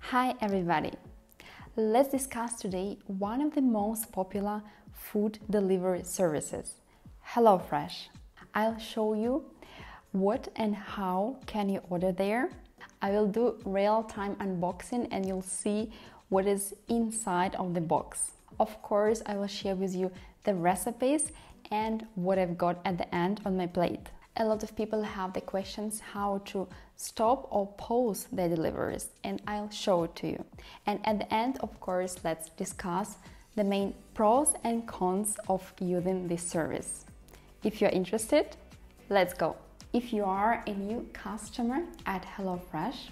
Hi everybody! Let's discuss today one of the most popular food delivery services, HelloFresh. I'll show you what and how can you order there. I will do real-time unboxing and you'll see what is inside of the box. Of course, I will share with you the recipes and what I've got at the end on my plate. A lot of people have the questions how to stop or pause their deliveries, and I'll show it to you. And at the end, of course, let's discuss the main pros and cons of using this service. If you're interested, let's go. If you are a new customer at HelloFresh,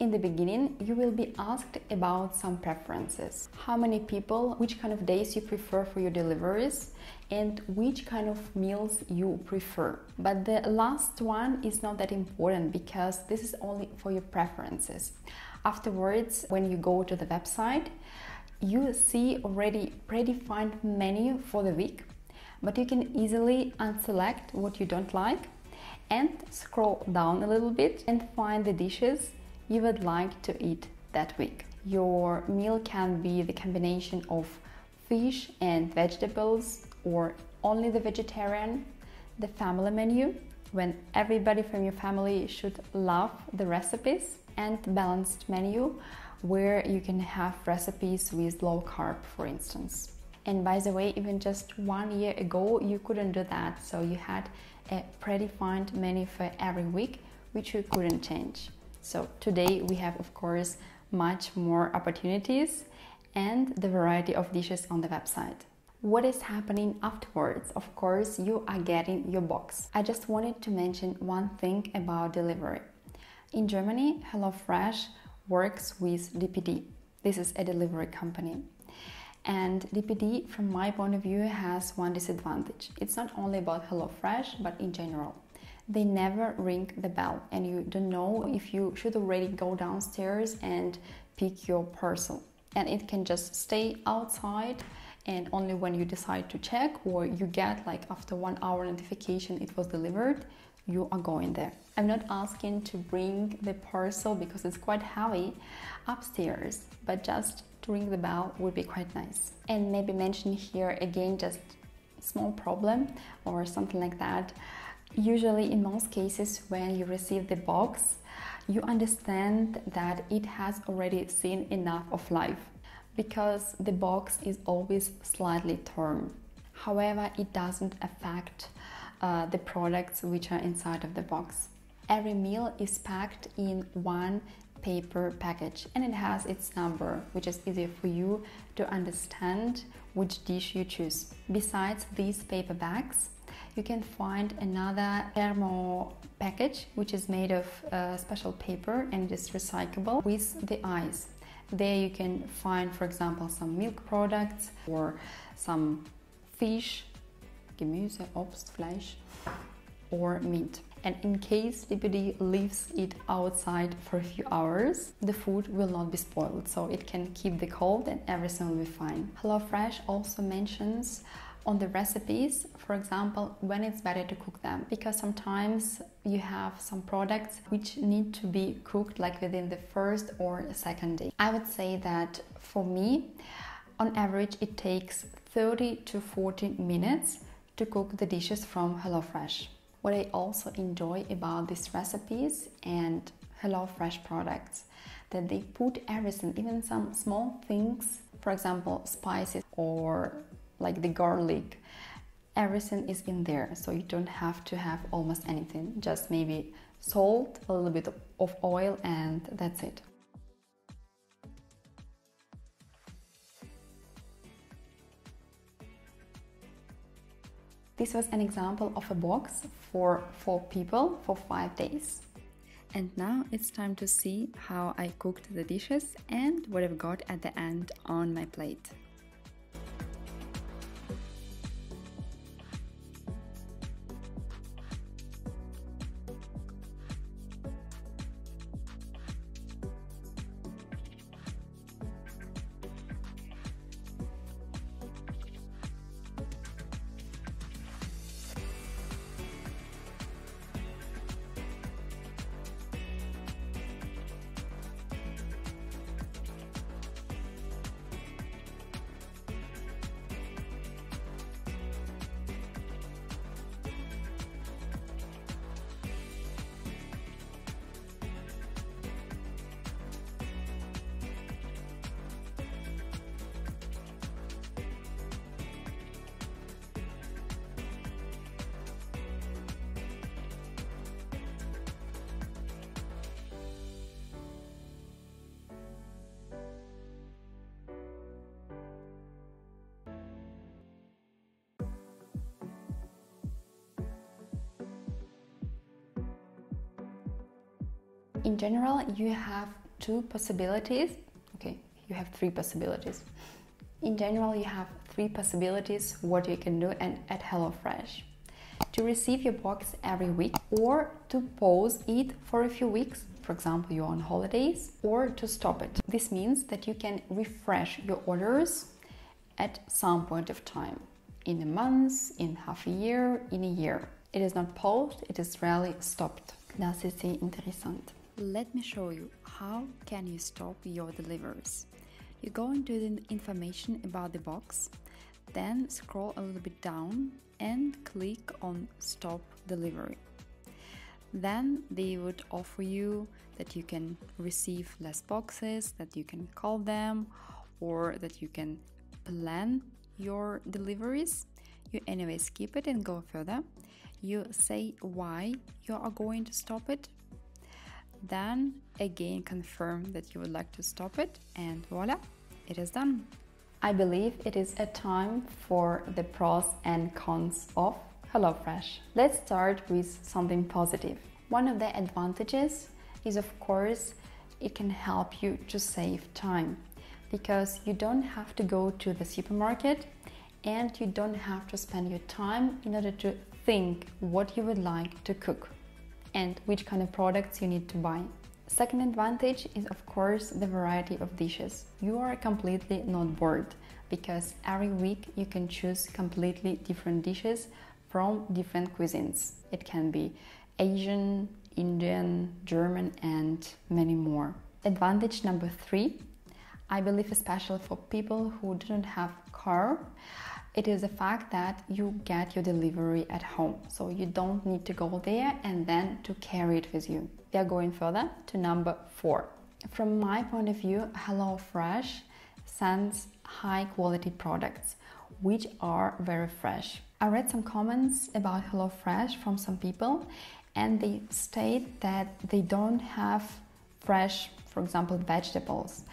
in the beginning, you will be asked about some preferences. How many people, which kind of days you prefer for your deliveries, and which kind of meals you prefer. But the last one is not that important because this is only for your preferences. Afterwards, when you go to the website, you see already predefined menu for the week, but you can easily unselect what you don't like and scroll down a little bit and find the dishes you would like to eat that week. Your meal can be the combination of fish and vegetables or only the vegetarian, the family menu, when everybody from your family should love the recipes, and balanced menu where you can have recipes with low carb, for instance. And by the way, even just 1 year ago, you couldn't do that. So you had a predefined menu for every week, which you couldn't change. So today we have, of course, much more opportunities and the variety of dishes on the website. What is happening afterwards? Of course, you are getting your box. I just wanted to mention one thing about delivery. In Germany, HelloFresh works with DPD. This is a delivery company. And DPD, from my point of view, has one disadvantage. It's not only about HelloFresh, but in general. They never ring the bell and you don't know if you should already go downstairs and pick your parcel. And it can just stay outside, and only when you decide to check or you get like after 1 hour notification it was delivered, you are going there. I'm not asking to bring the parcel because it's quite heavy upstairs, but just to ring the bell would be quite nice. And maybe mention here again just small problem or something like that. Usually in most cases when you receive the box, you understand that it has already seen enough of life because the box is always slightly torn. However, it doesn't affect the products which are inside of the box. Every meal is packed in one paper package and it has its number, which is easier for you to understand which dish you choose. Besides these paper bags, you can find another thermo package which is made of special paper and it is recyclable with the eyes. There you can find, for example, some milk products or some fish, Gemüse, Obst, Fleisch, or meat. And in case DPD leaves it outside for a few hours, the food will not be spoiled, so it can keep the cold and everything will be fine. HelloFresh also mentions on the recipes, for example, when it's better to cook them, because sometimes you have some products which need to be cooked like within the first or second day. I would say that for me, on average, it takes 30 to 40 minutes to cook the dishes from HelloFresh. What I also enjoy about these recipes and HelloFresh products, that they put everything, even some small things, for example, spices or like the garlic, everything is in there, so you don't have to have almost anything, just maybe salt, a little bit of oil, and that's it. This was an example of a box for 4 people for 5 days. And now it's time to see how I cooked the dishes and what I've got at the end on my plate. In general, you have two possibilities. Okay, you have three possibilities. In general, you have three possibilities what you can do at HelloFresh. To receive your box every week, or to pause it for a few weeks, for example, you're on holidays, or to stop it. This means that you can refresh your orders at some point of time, in a month, in half a year, in a year. It is not paused, it is rarely stopped. Das ist sehr interessant. Let me show you how can you stop your deliveries. You go into the information about the box, then scroll a little bit down and click on Stop Delivery. Then they would offer you that you can receive less boxes, that you can call them, or that you can plan your deliveries. You anyway skip it and go further. You say why you are going to stop it. Then again confirm that you would like to stop it, and voila, it is done. I believe it is a time for the pros and cons of HelloFresh. Let's start with something positive. One of the advantages is, of course, it can help you to save time, because you don't have to go to the supermarket and you don't have to spend your time in order to think what you would like to cook and which kind of products you need to buy. Second advantage is, of course, the variety of dishes. You are completely not bored, because every week you can choose completely different dishes from different cuisines. It can be Asian, Indian, German, and many more. Advantage number 3, I believe especially for people who don't have car, it is the fact that you get your delivery at home, so you don't need to go there and then to carry it with you. We are going further to number 4. From my point of view, HelloFresh sends high quality products which are very fresh. I read some comments about HelloFresh from some people, and they state that they don't have fresh, for example, vegetables.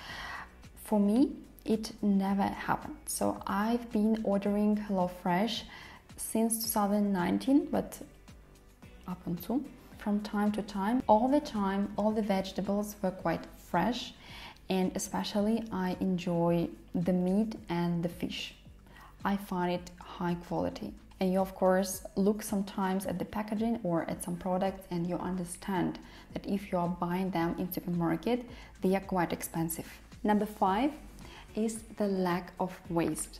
For me, it never happened. So I've been ordering HelloFresh since 2019, but up until from time to time, all the vegetables were quite fresh, and especially I enjoy the meat and the fish. I find it high quality. And you of course look sometimes at the packaging or at some products, and you understand that if you are buying them in supermarket, they are quite expensive. Number 5 is the lack of waste,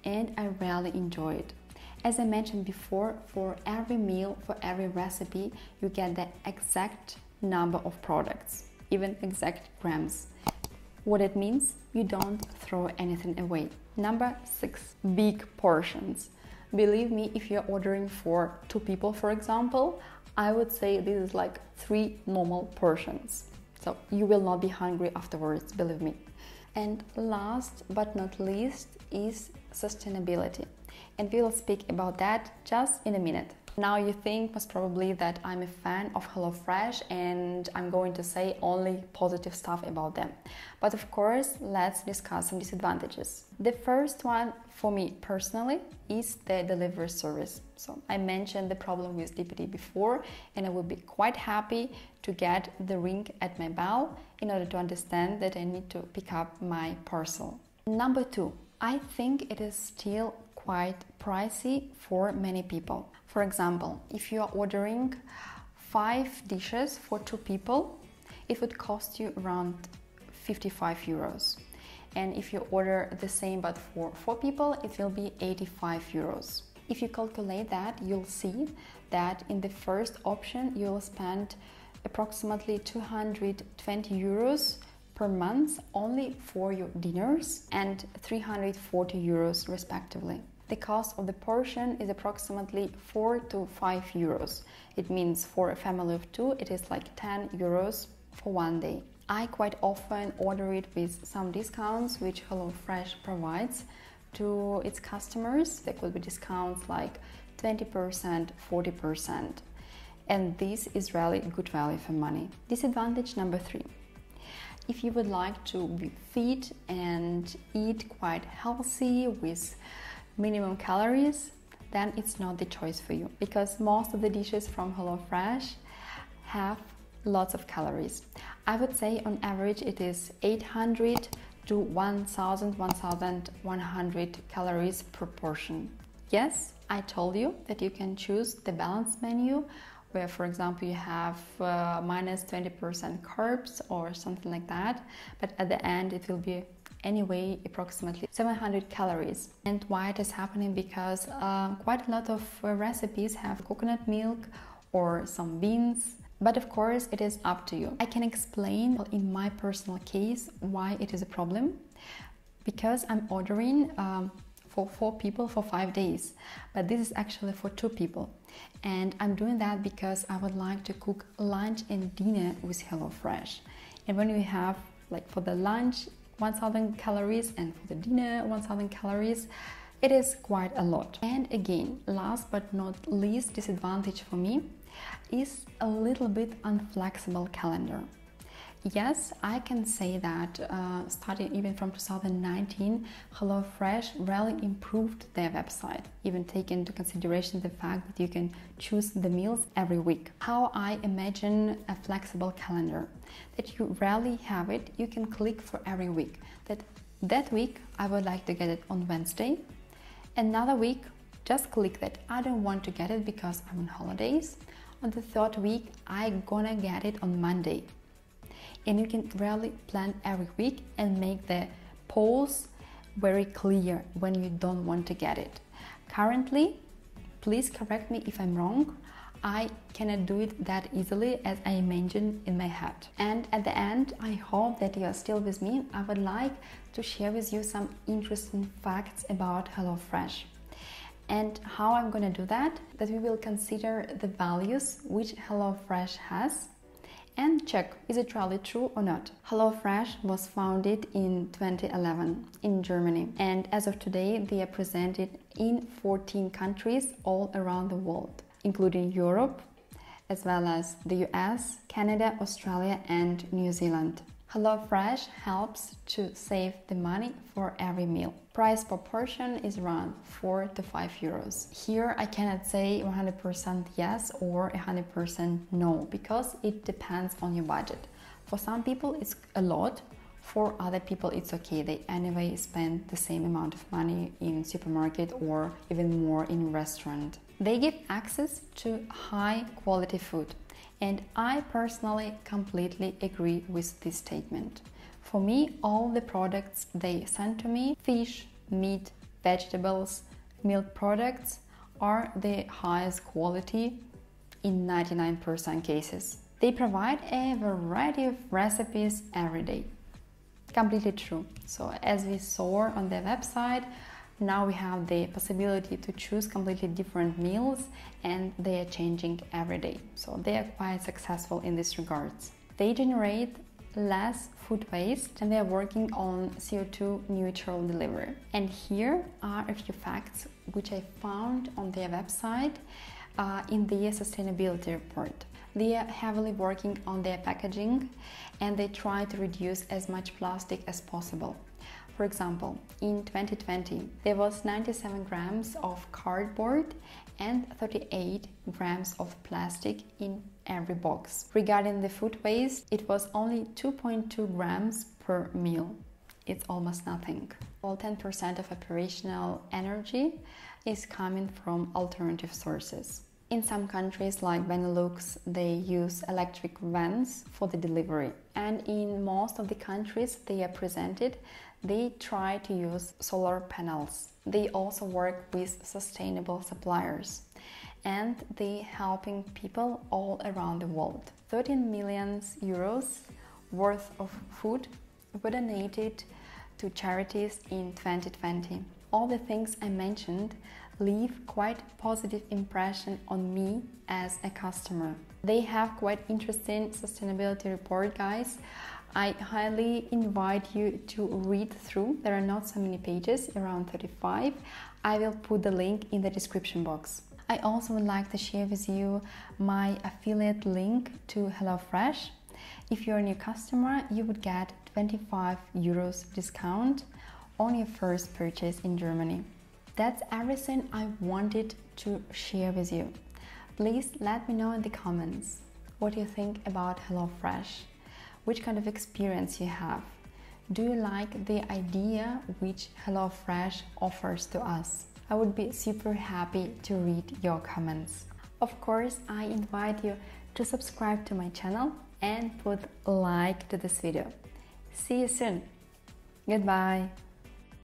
and I really enjoy it. As I mentioned before, for every meal, for every recipe, you get the exact number of products, even exact grams. What it means, you don't throw anything away. Number 6, big portions. Believe me, if you're ordering for 2 people, for example, I would say this is like 3 normal portions. So you will not be hungry afterwards, believe me. And last but not least is sustainability. And we will speak about that just in a minute. Now you think most probably that I'm a fan of HelloFresh and I'm going to say only positive stuff about them. But of course, let's discuss some disadvantages. The first one for me personally is the delivery service. So I mentioned the problem with DPD before, and I would be quite happy to get the ring at my bell in order to understand that I need to pick up my parcel. Number 2, I think it is still quite pricey for many people. For example, if you are ordering 5 dishes for 2 people, it would cost you around 55 euros. And if you order the same but for 4 people, it will be 85 euros. If you calculate that, you'll see that in the first option, you'll spend approximately 220 euros per month only for your dinners and 340 euros respectively. The cost of the portion is approximately 4 to 5 euros. It means for a family of 2, it is like 10 euros for one day. I quite often order it with some discounts which HelloFresh provides to its customers. There could be discounts like 20%, 40%. And this is really good value for money. Disadvantage number 3. If you would like to be fit and eat quite healthy with minimum calories, then it's not the choice for you, because most of the dishes from HelloFresh have lots of calories. I would say on average it is 800 to 1100 calories per portion. Yes, I told you that you can choose the balanced menu where, for example, you have minus 20% carbs or something like that, but at the end it will be anyway approximately 700 calories. And why it is happening? Because quite a lot of recipes have coconut milk or some beans, but of course it is up to you. I can explain in my personal case why it is a problem, because I'm ordering for 4 people for 5 days, but this is actually for 2 people, and I'm doing that because I would like to cook lunch and dinner with HelloFresh. And when we have, like, for the lunch 1000 calories and for the dinner 1000 calories, it is quite a lot. And again, last but not least disadvantage for me is a little bit unflexible calendar. Yes, I can say that starting even from 2019, HelloFresh really improved their website, even taking into consideration the fact that you can choose the meals every week. How I imagine a flexible calendar, that you rarely have it, you can click for every week. That week I would like to get it on Wednesday, another week just click that I don't want to get it because I'm on holidays. On the 3rd week I'm gonna get it on Monday. And you can really plan every week and make the polls very clear when you don't want to get it. Currently, please correct me if I'm wrong, I cannot do it that easily as I imagined in my head. And at the end, I hope that you are still with me. I would like to share with you some interesting facts about HelloFresh. And how I'm gonna do that we will consider the values which HelloFresh has and check, is it really true or not? HelloFresh was founded in 2011 in Germany, and as of today they are presented in 14 countries all around the world, including Europe, as well as the US, Canada, Australia and New Zealand. HelloFresh helps to save the money for every meal. Price per portion is around 4 to 5 euros. Here I cannot say 100% yes or 100% no, because it depends on your budget. For some people it's a lot, for other people it's okay. They anyway spend the same amount of money in supermarket or even more in restaurant. They give access to high quality food. And I personally completely agree with this statement. For me, all the products they send to me, fish, meat, vegetables, milk products, are the highest quality in 99% cases. They provide a variety of recipes every day. Completely true. So as we saw on their website, now we have the possibility to choose completely different meals and they are changing every day. So they are quite successful in this regards. They generate less food waste and they are working on CO2 neutral delivery. And here are a few facts which I found on their website in their sustainability report. They are heavily working on their packaging and they try to reduce as much plastic as possible. For example, in 2020, there was 97 grams of cardboard and 38 grams of plastic in every box. Regarding the food waste, it was only 2.2 grams per meal. It's almost nothing. All 10% of operational energy is coming from alternative sources. In some countries like Benelux, they use electric vans for the delivery. And in most of the countries they are presented, they try to use solar panels. They also work with sustainable suppliers and they helping people all around the world. 13 million euros worth of food were donated to charities in 2020. All the things I mentioned leave quite positive impression on me as a customer. They have quite interesting sustainability report, guys. I highly invite you to read through. There are not so many pages, around 35. I will put the link in the description box. I also would like to share with you my affiliate link to HelloFresh. If you're a new customer, you would get 25 euros discount on your first purchase in Germany. That's everything I wanted to share with you. Please let me know in the comments what you think about HelloFresh, which kind of experience you have. Do you like the idea which HelloFresh offers to us? I would be super happy to read your comments. Of course, I invite you to subscribe to my channel and put a like to this video. See you soon. Goodbye.